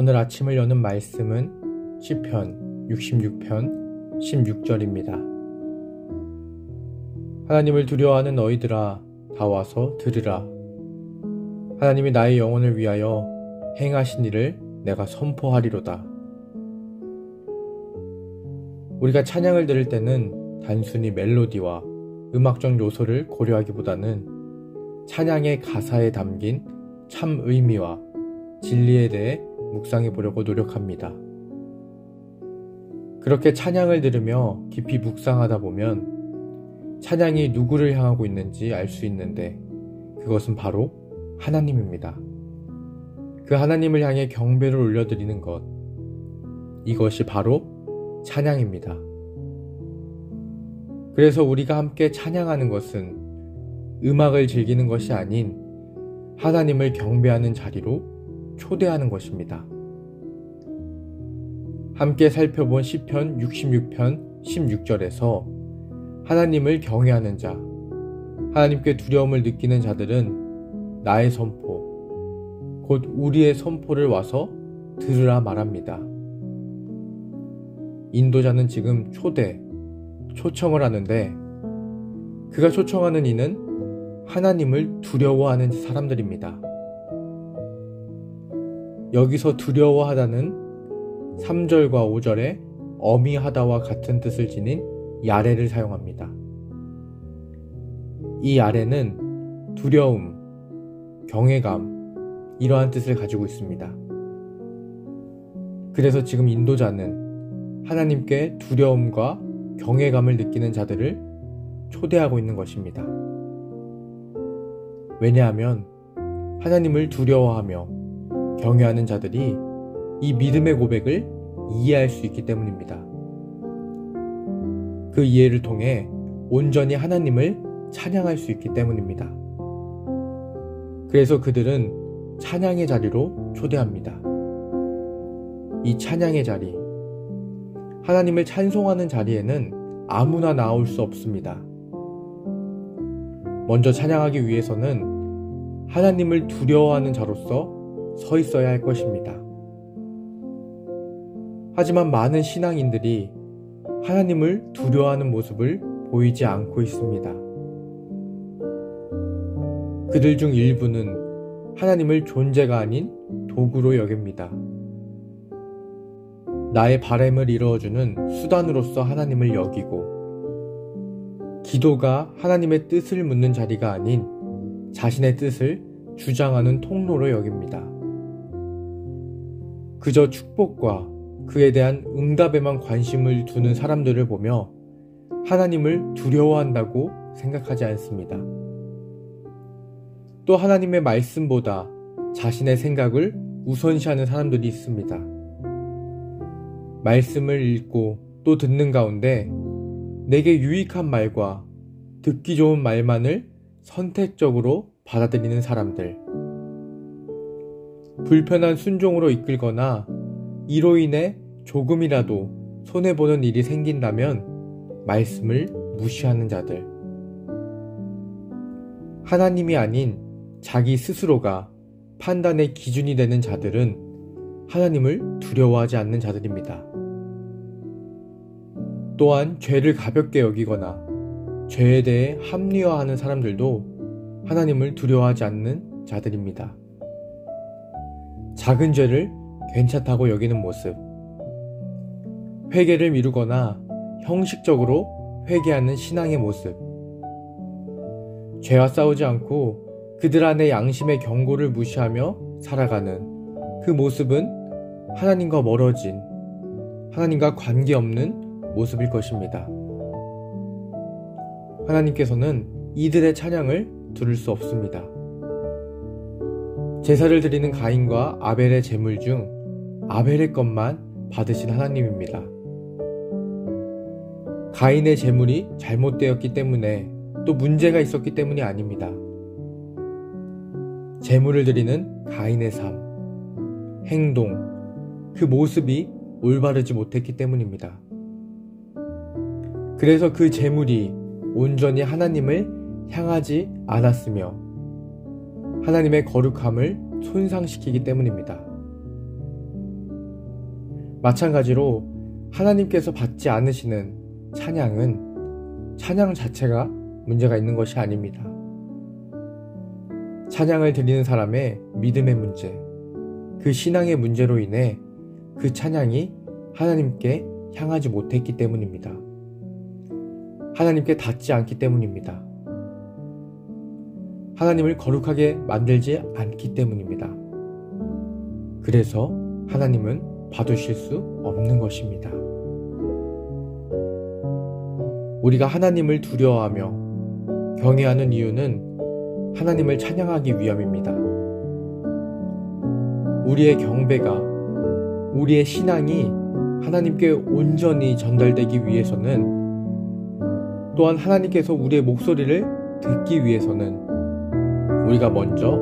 오늘 아침을 여는 말씀은 시편 66편 16절입니다. 하나님을 두려워하는 너희들아 다 와서 들으라. 하나님이 나의 영혼을 위하여 행하신 일을 내가 선포하리로다. 우리가 찬양을 들을 때는 단순히 멜로디와 음악적 요소를 고려하기보다는 찬양의 가사에 담긴 참 의미와 진리에 대해 묵상해 보려고 노력합니다. 그렇게 찬양을 들으며 깊이 묵상하다 보면 찬양이 누구를 향하고 있는지 알 수 있는데 그것은 바로 하나님입니다. 그 하나님을 향해 경배를 올려드리는 것, 이것이 바로 찬양입니다. 그래서 우리가 함께 찬양하는 것은 음악을 즐기는 것이 아닌 하나님을 경배하는 자리로 초대하는 것입니다. 함께 살펴본 시편 66편 16절에서 하나님을 경외하는 자, 하나님께 두려움을 느끼는 자들은 나의 선포, 곧 우리의 선포를 와서 들으라 말합니다. 인도자는 지금 초청을 하는데 그가 초청하는 이는 하나님을 두려워하는 사람들입니다. 여기서 두려워하다는 3절과 5절에 어미하다와 같은 뜻을 지닌 야레를 사용합니다. 이 야레는 두려움, 경외감, 이러한 뜻을 가지고 있습니다. 그래서 지금 인도자는 하나님께 두려움과 경외감을 느끼는 자들을 초대하고 있는 것입니다. 왜냐하면 하나님을 두려워하며 경외하는 자들이 이 믿음의 고백을 이해할 수 있기 때문입니다. 그 이해를 통해 온전히 하나님을 찬양할 수 있기 때문입니다. 그래서 그들은 찬양의 자리로 초대합니다. 이 찬양의 자리, 하나님을 찬송하는 자리에는 아무나 나올 수 없습니다. 먼저 찬양하기 위해서는 하나님을 두려워하는 자로서 서 있어야 할 것입니다. 하지만 많은 신앙인들이 하나님을 두려워하는 모습을 보이지 않고 있습니다. 그들 중 일부는 하나님을 존재가 아닌 도구로 여깁니다. 나의 바람을 이루어주는 수단으로서 하나님을 여기고, 기도가 하나님의 뜻을 묻는 자리가 아닌 자신의 뜻을 주장하는 통로로 여깁니다. 그저 축복과 그에 대한 응답에만 관심을 두는 사람들을 보며 하나님을 두려워한다고 생각하지 않습니다. 또 하나님의 말씀보다 자신의 생각을 우선시하는 사람들이 있습니다. 말씀을 읽고 또 듣는 가운데 내게 유익한 말과 듣기 좋은 말만을 선택적으로 받아들이는 사람들, 불편한 순종으로 이끌거나 이로 인해 조금이라도 손해보는 일이 생긴다면 말씀을 무시하는 자들, 하나님이 아닌 자기 스스로가 판단의 기준이 되는 자들은 하나님을 두려워하지 않는 자들입니다. 또한 죄를 가볍게 여기거나 죄에 대해 합리화하는 사람들도 하나님을 두려워하지 않는 자들입니다. 작은 죄를 괜찮다고 여기는 모습, 회개를 미루거나 형식적으로 회개하는 신앙의 모습, 죄와 싸우지 않고 그들 안의 양심의 경고를 무시하며 살아가는 그 모습은 하나님과 멀어진, 하나님과 관계없는 모습일 것입니다. 하나님께서는 이들의 찬양을 들을 수 없습니다. 제사를 드리는 가인과 아벨의 제물 중 아벨의 것만 받으신 하나님입니다. 가인의 제물이 잘못되었기 때문에, 또 문제가 있었기 때문이 아닙니다. 제물을 드리는 가인의 삶, 행동, 그 모습이 올바르지 못했기 때문입니다. 그래서 그 제물이 온전히 하나님을 향하지 않았으며 하나님의 거룩함을 손상시키기 때문입니다. 마찬가지로 하나님께서 받지 않으시는 찬양은 찬양 자체가 문제가 있는 것이 아닙니다. 찬양을 드리는 사람의 믿음의 문제, 그 신앙의 문제로 인해 그 찬양이 하나님께 향하지 못했기 때문입니다. 하나님께 닿지 않기 때문입니다. 하나님을 거룩하게 만들지 않기 때문입니다. 그래서 하나님은 받으실 수 없는 것입니다. 우리가 하나님을 두려워하며 경외하는 이유는 하나님을 찬양하기 위함입니다. 우리의 경배가, 우리의 신앙이 하나님께 온전히 전달되기 위해서는, 또한 하나님께서 우리의 목소리를 듣기 위해서는 우리가 먼저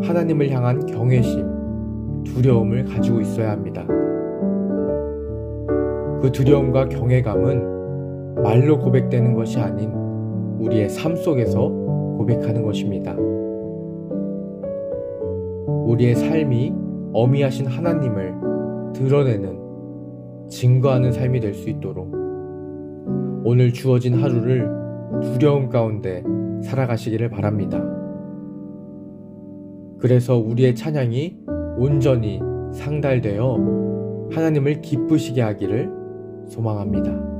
하나님을 향한 경외심, 두려움을 가지고 있어야 합니다. 그 두려움과 경외감은 말로 고백되는 것이 아닌 우리의 삶 속에서 고백하는 것입니다. 우리의 삶이 어미하신 하나님을 드러내는, 증거하는 삶이 될 수 있도록 오늘 주어진 하루를 두려움 가운데 살아가시기를 바랍니다. 그래서 우리의 찬양이 온전히 상달되어 하나님을 기쁘시게 하기를 소망합니다.